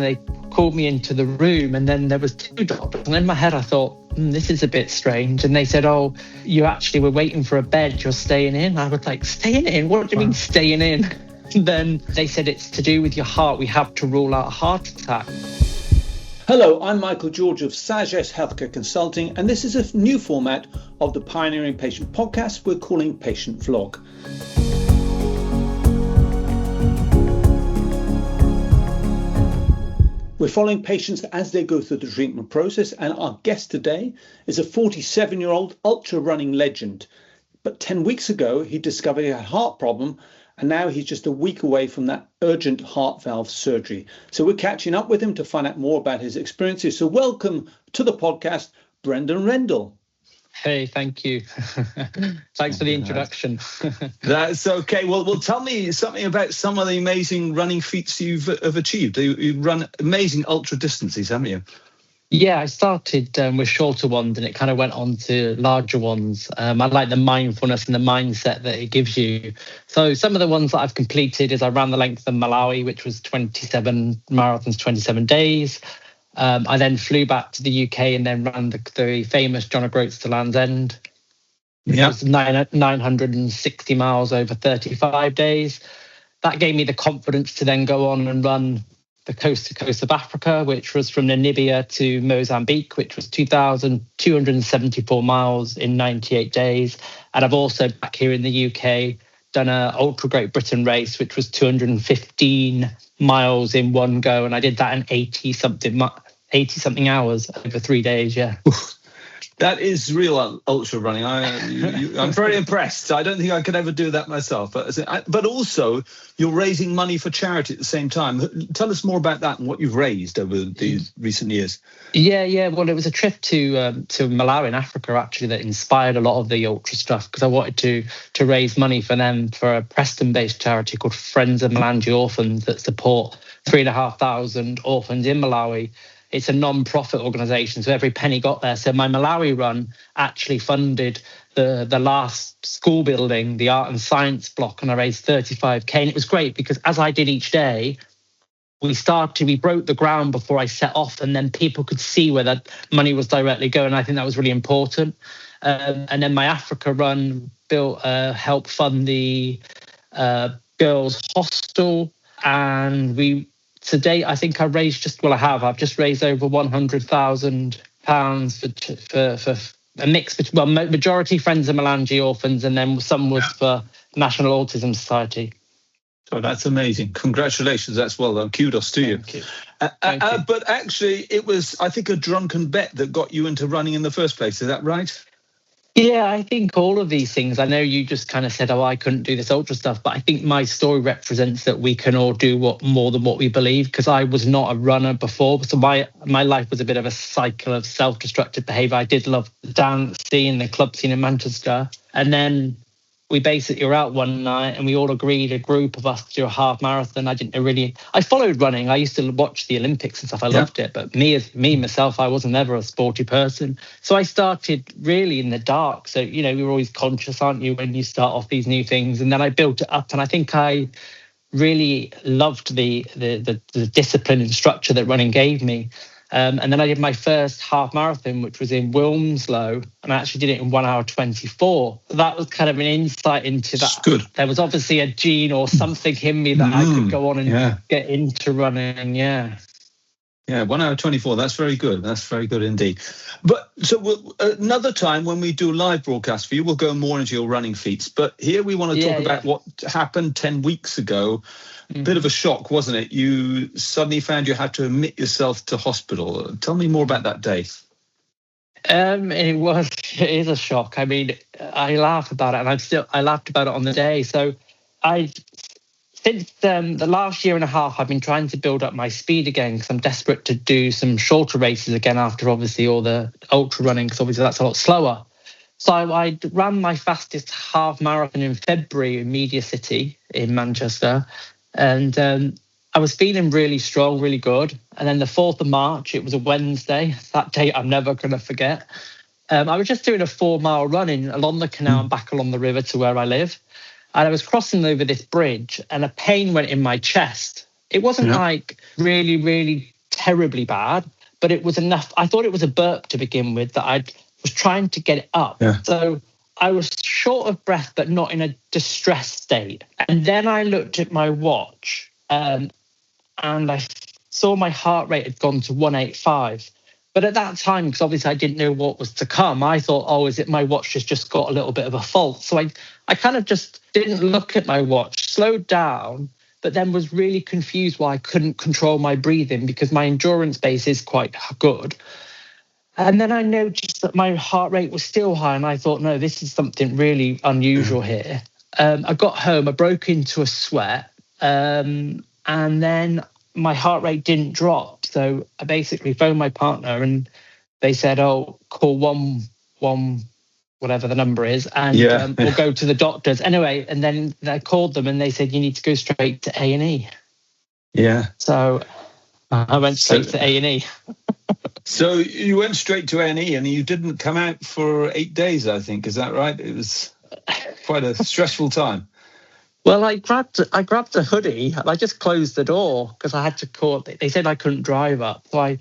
they called me into the room, and then there was two doctors. And in my head, I thought, this is a bit strange. And they said, oh, you actually were waiting for a bed. You're staying in. I was like, staying in? What do you mean staying in? And then they said, it's to do with your heart. We have to rule out a heart attack. Hello, I'm Michael George of Sagesse Healthcare Consulting, and this is a new format of the Pioneering Patient podcast we're calling Patient Vlog. We're following patients as they go through the treatment process, and our guest today is a 47-year-old ultra-running legend. But 10 weeks ago, he discovered he had a heart problem, and now he's just a week away from that urgent heart valve surgery. So we're catching up with him to find out more about his experiences. So welcome to the podcast, Brendan Rendall. Hey, thank you. Thanks for the introduction. That's okay. Well, tell me something about some of the amazing running feats you've achieved. You've run amazing ultra distances, haven't you? Yeah, I started with shorter ones and it kind of went on to larger ones. I like the mindfulness and the mindset that it gives you. So some of the ones that I've completed is I ran the length of Malawi, which was 27 marathons, 27 days. I then flew back to the UK and then ran the famous John O'Groats to Land's End. Yeah. It was 960 miles over 35 days. That gave me the confidence to then go on and run the coast to coast of Africa, which was from Namibia to Mozambique, which was 2,274 miles in 98 days. And I've also back here in the UK done a Ultra Great Britain race, which was 215 miles in one go. And I did that in 80 something hours over 3 days. Yeah. That is real ultra running. I'm very impressed. I don't think I could ever do that myself. But also, you're raising money for charity at the same time. Tell us more about that and what you've raised over these recent years. Yeah. Well, it was a trip to Malawi in Africa, actually, that inspired a lot of the ultra stuff because I wanted to raise money for them for a Preston-based charity called Friends of Malawi Orphans that support 3,500 orphans in Malawi. It's a non-profit organisation, so every penny got there. So my Malawi run actually funded the last school building, the art and science block, and I raised 35k. And it was great because as I did each day, we broke the ground before I set off, and then people could see where that money was directly going. I think that was really important. And then my Africa run helped fund the girls' hostel, and to date, I think I've just raised over £100,000 for a mix between, majority Friends of Malawi Orphans, and then some was for National Autism Society. Oh, that's amazing. Congratulations. That's well done. Kudos to you. Thank you. But actually, it was, I think, a drunken bet that got you into running in the first place. Is that right? Yeah, I think all of these things, I know you just kind of said, I couldn't do this ultra stuff, but I think my story represents that we can all do more than what we believe, because I was not a runner before. So my life was a bit of a cycle of self-destructive behaviour. I did love the dance scene, the club scene in Manchester. And then we basically were out one night and we all agreed, a group of us, to do a half marathon. I followed running. I used to watch the Olympics and stuff. I loved it. But myself, I wasn't ever a sporty person. So I started really in the dark. So, you're always conscious, aren't you, when you start off these new things? And then I built it up. And I think I really loved the discipline and structure that running gave me. And then I did my first half marathon, which was in Wilmslow, and I actually did it in 1 hour 24. That was kind of an insight into that. Good. There was obviously a gene or something in me that I could go on and get into running. Yeah. Yeah, 1 hour 24. That's very good. That's very good indeed. But so another time when we do a live broadcast for you, we'll go more into your running feats. But here we want to talk about what happened 10 weeks ago. Bit of a shock, wasn't it? You suddenly found you had to admit yourself to hospital. Tell me more about that day. It is a shock. I mean, I laugh about it, and I laughed about it on the day. So since the last year and a half, I've been trying to build up my speed again because I'm desperate to do some shorter races again after obviously all the ultra running, because obviously that's a lot slower. So I ran my fastest half marathon in February in Media City in Manchester. And I was feeling really strong, really good. And then the 4th of March, it was a Wednesday. That date I'm never going to forget. I was just doing a 4-mile run along the canal and back along the river to where I live. And I was crossing over this bridge and a pain went in my chest. It wasn't like really, really terribly bad, but it was enough. I thought it was a burp to begin with, that I was trying to get it up. Yeah. So I was short of breath, but not in a distressed state. And then I looked at my watch, and I saw my heart rate had gone to 185. But at that time, because obviously I didn't know what was to come, I thought, oh, is it my watch has just got a little bit of a fault? So I kind of just didn't look at my watch, slowed down, but then was really confused why I couldn't control my breathing, because my endurance base is quite good. And then I noticed that my heart rate was still high, and I thought, no, this is something really unusual here. I got home, I broke into a sweat, and then my heart rate didn't drop. So I basically phoned my partner, and they said, oh, call 111, whatever the number is, and we'll go to the doctors. Anyway, and then I called them, and they said, you need to go straight to A&E. Yeah. So I went straight to A&E. So you went straight to A&E, and you didn't come out for 8 days, I think. Is that right? It was quite a stressful time. Well, I grabbed a hoodie and I just closed the door because I had to call. They said I couldn't drive up. So I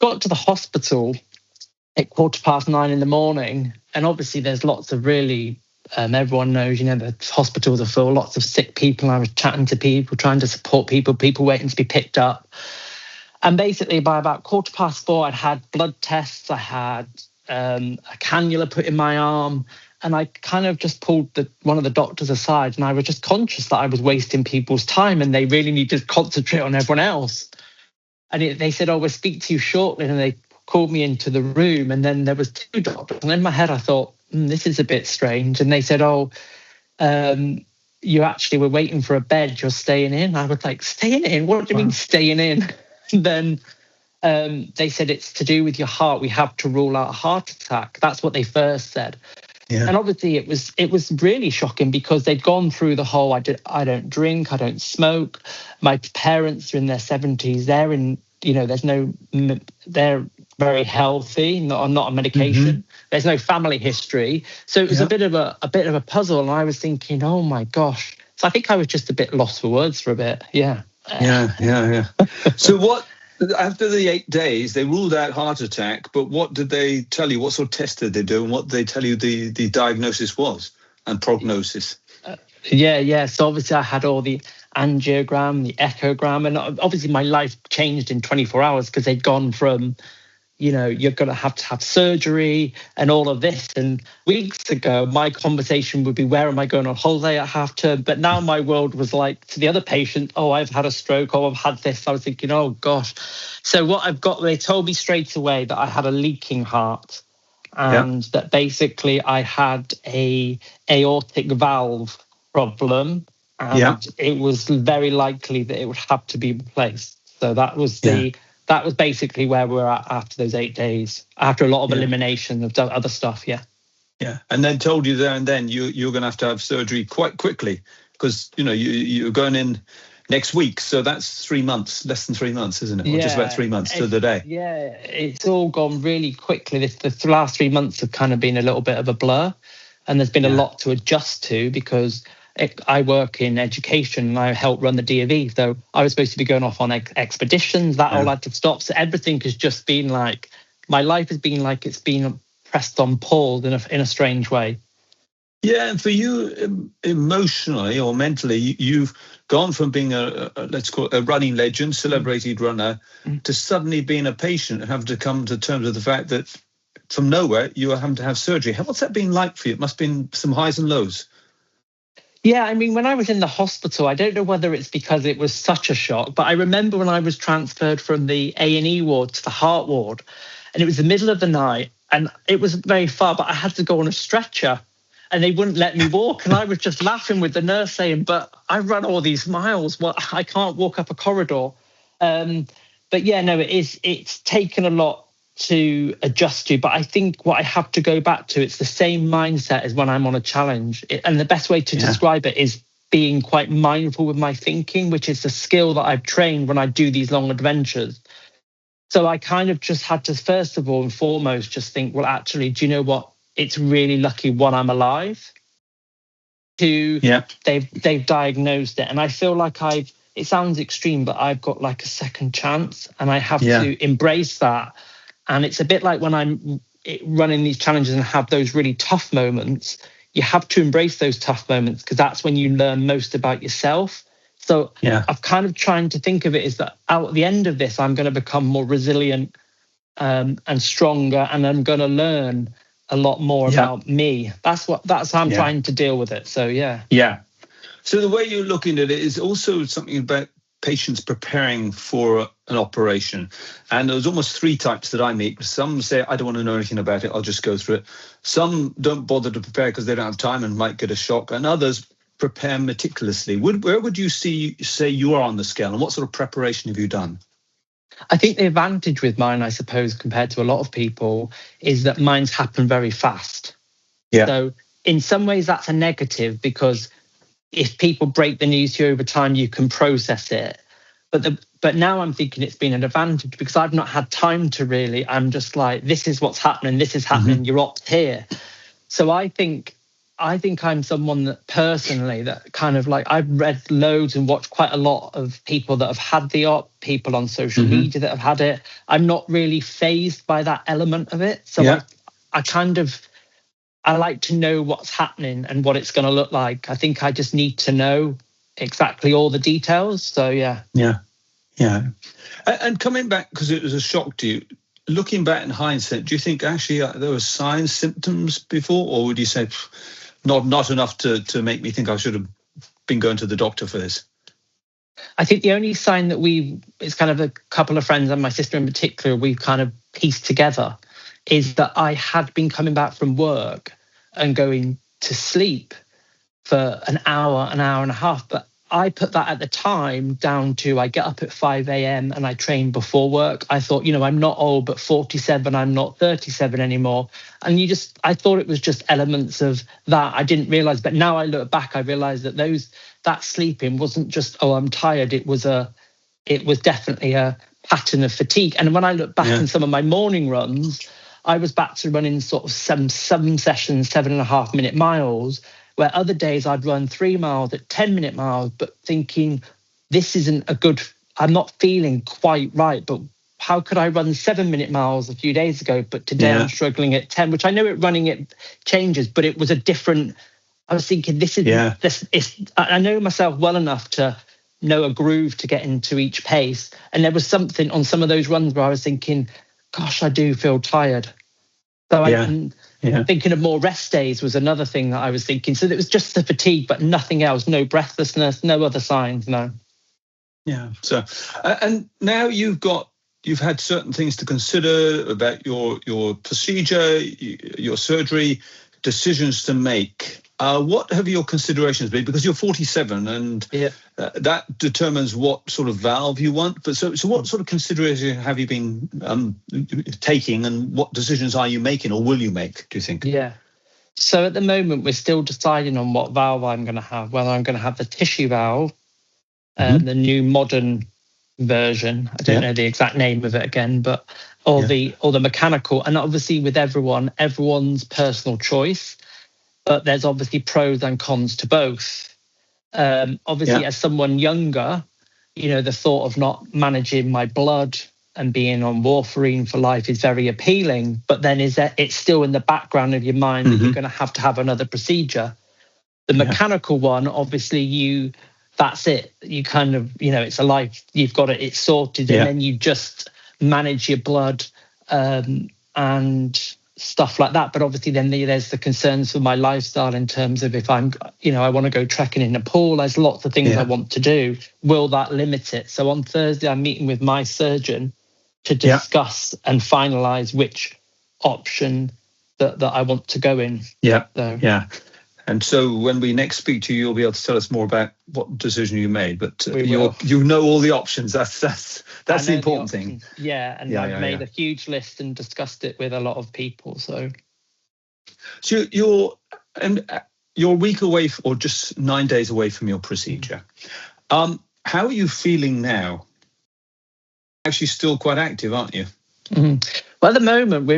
got to the hospital at 9:15 in the morning. And obviously there's lots of really, everyone knows, the hospitals are full, lots of sick people. I was chatting to people, trying to support people waiting to be picked up. And basically by about 4:15, I'd had blood tests. I had a cannula put in my arm. And I kind of just pulled one of the doctors aside, and I was just conscious that I was wasting people's time and they really need to concentrate on everyone else. And they said, oh, we'll speak to you shortly. And they called me into the room, and then there was 2 doctors. And in my head, I thought, this is a bit strange. And they said, oh, you actually were waiting for a bed. You're staying in. I was like, staying in? What do you mean staying in? And then they said, it's to do with your heart. We have to rule out a heart attack. That's what they first said. Yeah. And obviously it was really shocking because they'd gone through the whole, I don't drink, I don't smoke. My parents are in their 70s. They're in, they're very healthy, not on medication. Mm-hmm. There's no family history. So it was a bit of a puzzle. And I was thinking, oh my gosh. So I think I was just a bit lost for words for a bit. Yeah. Yeah. So what, after the 8 days, they ruled out heart attack, but what did they tell you? What sort of test did they do, and what did they tell you the diagnosis was and prognosis? So obviously I had all the angiogram, the echogram, and obviously my life changed in 24 hours because they'd gone from, you're going to have surgery and all of this. And weeks ago, my conversation would be, where am I going on holiday at half term? But now my world was like, to the other patient, oh, I've had a stroke, oh, I've had this. I was thinking, oh, gosh. So what I've got, they told me straight away that I had a leaking heart and that basically I had a aortic valve problem. And it was very likely that it would have to be replaced. So that was that was basically where we were at after those 8 days, after a lot of elimination of other stuff. Yeah. And then told you there and then you're going to have surgery quite quickly because, you're going in next week. So that's 3 months, less than 3 months, isn't it? Or just about 3 months to the day. Yeah, it's all gone really quickly. The last 3 months have kind of been a little bit of a blur, and there's been a lot to adjust to because I work in education and I help run the D.A.V. So I was supposed to be going off on expeditions. That all had to stop. So everything has just been like, my life has been like it's been pressed on pause in a strange way. Yeah, and for you emotionally or mentally, you've gone from being let's call it a running legend, celebrated runner, to suddenly being a patient and having to come to terms with the fact that from nowhere you are having to have surgery. What's that been like for you? It must have been some highs and lows. Yeah, I mean, when I was in the hospital, I don't know whether it's because it was such a shock, but I remember when I was transferred from the A&E ward to the heart ward, and it was the middle of the night, and it was very far, but I had to go on a stretcher, and they wouldn't let me walk, and I was just laughing with the nurse saying, but I run all these miles, well, I can't walk up a corridor. But yeah, no, it's taken a lot to adjust to, but I think what I have to go back to, it's the same mindset as when I'm on a challenge. And the best way to describe it is being quite mindful with my thinking, which is a skill that I've trained when I do these long adventures. So I kind of just had to, first of all and foremost, just think, well, actually, do you know what? It's really lucky, one, I'm alive. Two, they've diagnosed it. And I feel like I've it sounds extreme, but I've got like a second chance, and I have to embrace that. And it's a bit like when I'm running these challenges and have those really tough moments, you have to embrace those tough moments, because that's when you learn most about yourself. So I've kind of trying to think of it as that out at the end of this, I'm going to become more resilient and stronger, and I'm going to learn a lot more about me. That's how I'm trying to deal with it. So yeah. So the way you're looking at it is also something about patients preparing for an operation. And there's almost three types that I meet. Some say, I don't want to know anything about it, I'll just go through it. Some don't bother to prepare because they don't have time and might get a shock. And others prepare meticulously. Where would you say you are on the scale, and what sort of preparation have you done? I think the advantage with mine, I suppose, compared to a lot of people, is that mine's happen very fast. Yeah. So in some ways that's a negative, because if people break the news to you over time, you can process it. But now I'm thinking it's been an advantage, because I've not had time to really. I'm just like, this is what's happening. This is happening. You're opt here. So I think I'm someone that personally, that kind of like, I've read loads and watched quite a lot of people that have had the op, people on social media that have had it. I'm not really fazed by that element of it. So I like to know what's happening and what it's going to look like. I think I just need to know exactly all the details. So yeah. And coming back, because it was a shock to you, looking back in hindsight, do you think actually there were signs, symptoms before, or would you say not enough to make me think I should have been going to the doctor for this? I think the only sign that it's kind of a couple of friends and my sister in particular, we've kind of pieced together, is that I had been coming back from work and going to sleep for an hour and a half. But I put that at the time down to, I get up at 5 a.m. and I train before work. I thought, I'm not old, but 47, I'm not 37 anymore. And I thought it was just elements of that. I didn't realize, but now I look back, I realized that that sleeping wasn't just, oh, I'm tired. It was definitely a pattern of fatigue. And when I look back in some of my morning runs, I was back to running sort of some 7 sessions, 7.5 minute miles, where other days I'd run 3 miles at 10-minute miles, but thinking this isn't I'm not feeling quite right, but how could I run 7-minute miles a few days ago, but today I'm struggling at 10, which I know running it changes, but it was a different, I was thinking I know myself well enough to know a groove to get into each pace. And there was something on some of those runs where I was thinking, gosh, I do feel tired. So thinking of more rest days was another thing that I was thinking. So it was just the fatigue, but nothing else, no breathlessness, no other signs, no. Yeah. So, and now you've had certain things to consider about your procedure, your surgery, decisions to make. What have your considerations been? Because you're 47 and that determines what sort of valve you want. But so what sort of considerations have you been taking, and what decisions are you making or will you make, do you think? Yeah. So at the moment, we're still deciding on what valve I'm going to have, whether I'm going to have the tissue valve, the new modern version. I don't know the exact name of it again, but or the mechanical. And obviously with everyone's personal choice. But there's obviously pros and cons to both. Obviously, as someone younger, the thought of not managing my blood and being on warfarin for life is very appealing. But then it's still in the background of your mind that you're going to have another procedure. The mechanical one, obviously, that's it. You kind of, it's a life. You've got it. It's sorted, and then you just manage your blood and stuff like that. But obviously then there's the concerns for my lifestyle in terms of if I'm, I want to go trekking in Nepal, there's lots of things I want to do. Will that limit it? So on Thursday, I'm meeting with my surgeon to discuss and finalize which option that I want to go in. And so when we next speak to you, you'll be able to tell us more about what decision you made. But you know all the options. That's the important thing. Yeah, and I've made a huge list and discussed it with a lot of people. So you're a week away, or just 9 days away from your procedure. How are you feeling now? Actually, still quite active, aren't you? Well, at the moment,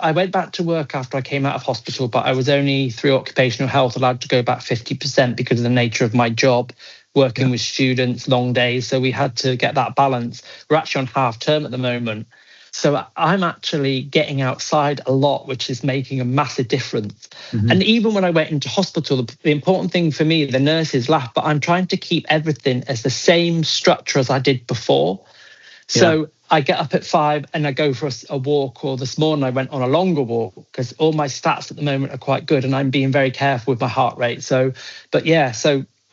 I went back to work after I came out of hospital, but I was only through occupational health allowed to go back 50% because of the nature of my job. working with students, long days. So we had to get that balance. We're actually on half term at the moment. So I'm actually getting outside a lot, which is making a massive difference. And even when I went into hospital, the important thing for me, the nurses laugh, but I'm trying to keep everything as the same structure as I did before. So I get up at 5 and I go for a walk, or this morning I went on a longer walk because all my stats at the moment are quite good and I'm being very careful with my heart rate. So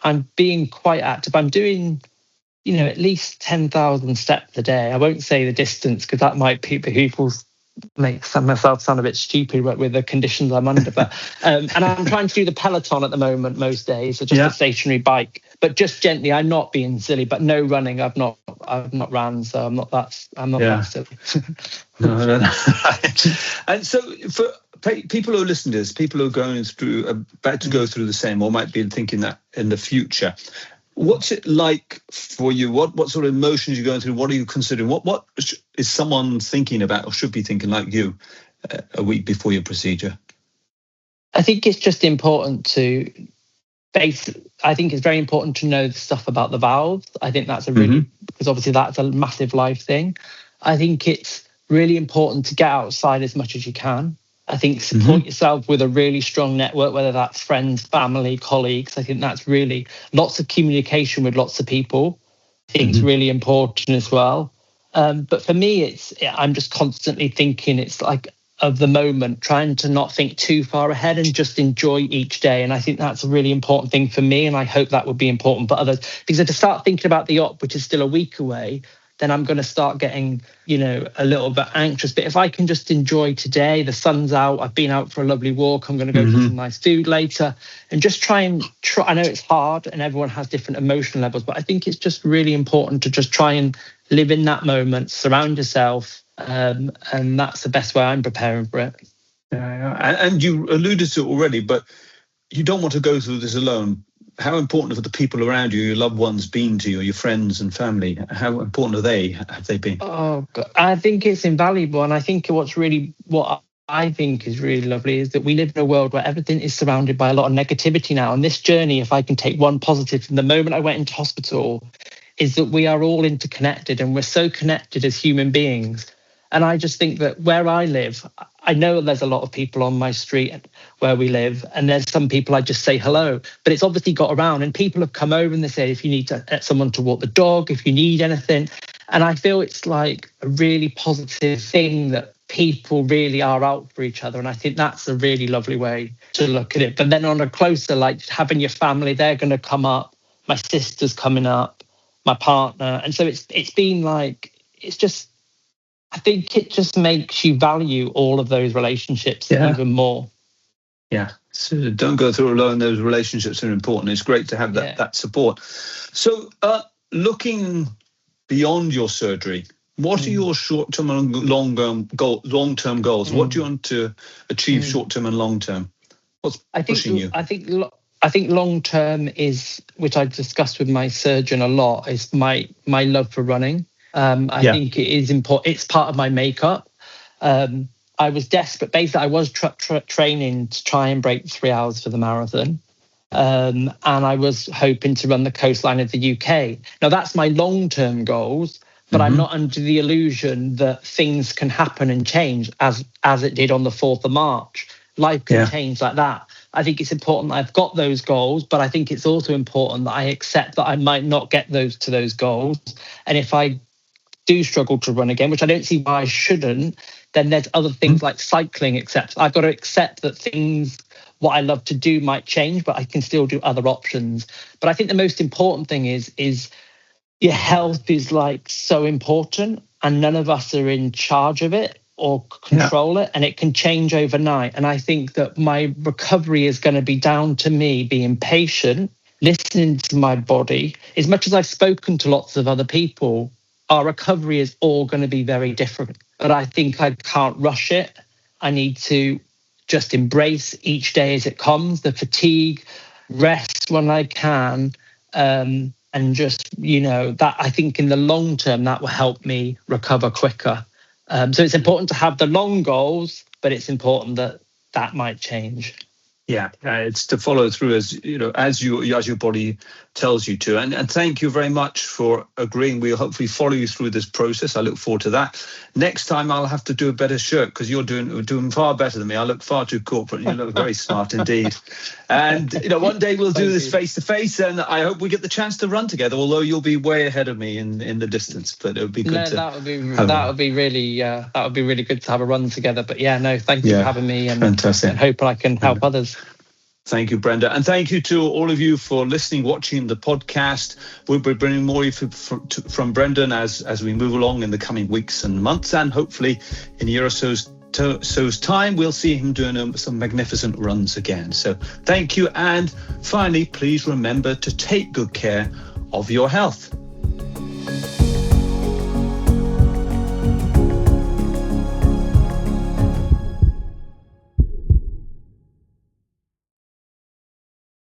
I'm being quite active. I'm doing, at least 10,000 steps a day. I won't say the distance because that might make myself sound a bit stupid with the conditions I'm under. But and I'm trying to do the Peloton at the moment most days, so just a stationary bike, but just gently. I'm not being silly, but no running. I've not ran, so I'm not that silly. No. And so for people who listen to this, people who are about to go through the same, or might be thinking that in the future, what's it like for you? What sort of emotions are you going through? What are you considering? What is someone thinking about or should be thinking like you a week before your procedure? I think it's just important I think it's very important to know the stuff about the valves. I think that's because obviously that's a massive life thing. I think it's really important to get outside as much as you can. I think support yourself with a really strong network, whether that's friends, family, colleagues. I think that's really lots of communication with lots of people. I think it's really important as well. But for me, I'm just constantly thinking it's like of the moment, trying to not think too far ahead and just enjoy each day. And I think that's a really important thing for me. And I hope that would be important for others, because if I start thinking about the op, which is still a week away, then I'm going to start getting, a little bit anxious. But if I can just enjoy today, the sun's out, I've been out for a lovely walk, I'm going to go for some nice food later, and just try. I know it's hard and everyone has different emotional levels, but I think it's just really important to just try and live in that moment, surround yourself. And that's the best way I'm preparing for it. And you alluded to it already, but you don't want to go through this alone. How important have the people around you, your loved ones, been to you, your friends and family? How important have they been? Oh, God. I think it's invaluable. And I think what I think is really lovely is that we live in a world where everything is surrounded by a lot of negativity now. And this journey, if I can take one positive from the moment I went into hospital, is that we are all interconnected and we're so connected as human beings. And I just think that where I live, I know there's a lot of people on my street where we live, and there's some people I just say hello, but it's obviously got around, and people have come over and they say, if you need someone to walk the dog, if you need anything. And I feel it's like a really positive thing that people really are out for each other. And I think that's a really lovely way to look at it. But then on a closer, like having your family, they're going to come up. My sister's coming up, my partner. And so it's been like, I think it just makes you value all of those relationships even more. Yeah, so don't go through alone. Those relationships are important. It's great to have that support. So looking beyond your surgery, what are your short-term and long-term goals? What do you want to achieve short-term and long-term? What's pushing you? I think long-term is, which I discussed with my surgeon a lot, is my love for running. I think it is important. It's part of my makeup. I was desperate. Basically, I was training to try and break 3 hours for the marathon. And I was hoping to run the coastline of the UK. Now, that's my long-term goals, but I'm not under the illusion that things can happen and change as it did on the 4th of March. Life can change like that. I think it's important that I've got those goals, but I think it's also important that I accept that I might not get to those goals. And if I do struggle to run again, which I don't see why I shouldn't, then there's other things like cycling, except I've got to accept that what I love to do might change, but I can still do other options. But I think the most important thing is your health is like so important, and none of us are in charge of it or control it, and it can change overnight. And I think that my recovery is going to be down to me being patient, listening to my body. As much as I've spoken to lots of other people, our recovery is all going to be very different. But I think I can't rush it. I need to just embrace each day as it comes, the fatigue, rest when I can, and just, that I think in the long term, that will help me recover quicker. So it's important to have the long goals, but it's important that might change. Yeah, it's to follow through as your body tells you to. And thank you very much for agreeing. We'll hopefully follow you through this process. I look forward to that. Next time I'll have to do a better shirt because you're doing far better than me. I look far too corporate. You look very smart indeed. And one day we'll do this face to face, and I hope we get the chance to run together. Although you'll be way ahead of me in the distance, but it would be good. That would be really good to have a run together. But thank you for having me, and fantastic. And hope I can help others. Thank you, Brenda. And thank you to all of you for listening, watching the podcast. We'll be bringing more from Brendan as we move along in the coming weeks and months. And hopefully in a year or so's time, we'll see him doing some magnificent runs again. So thank you. And finally, please remember to take good care of your health.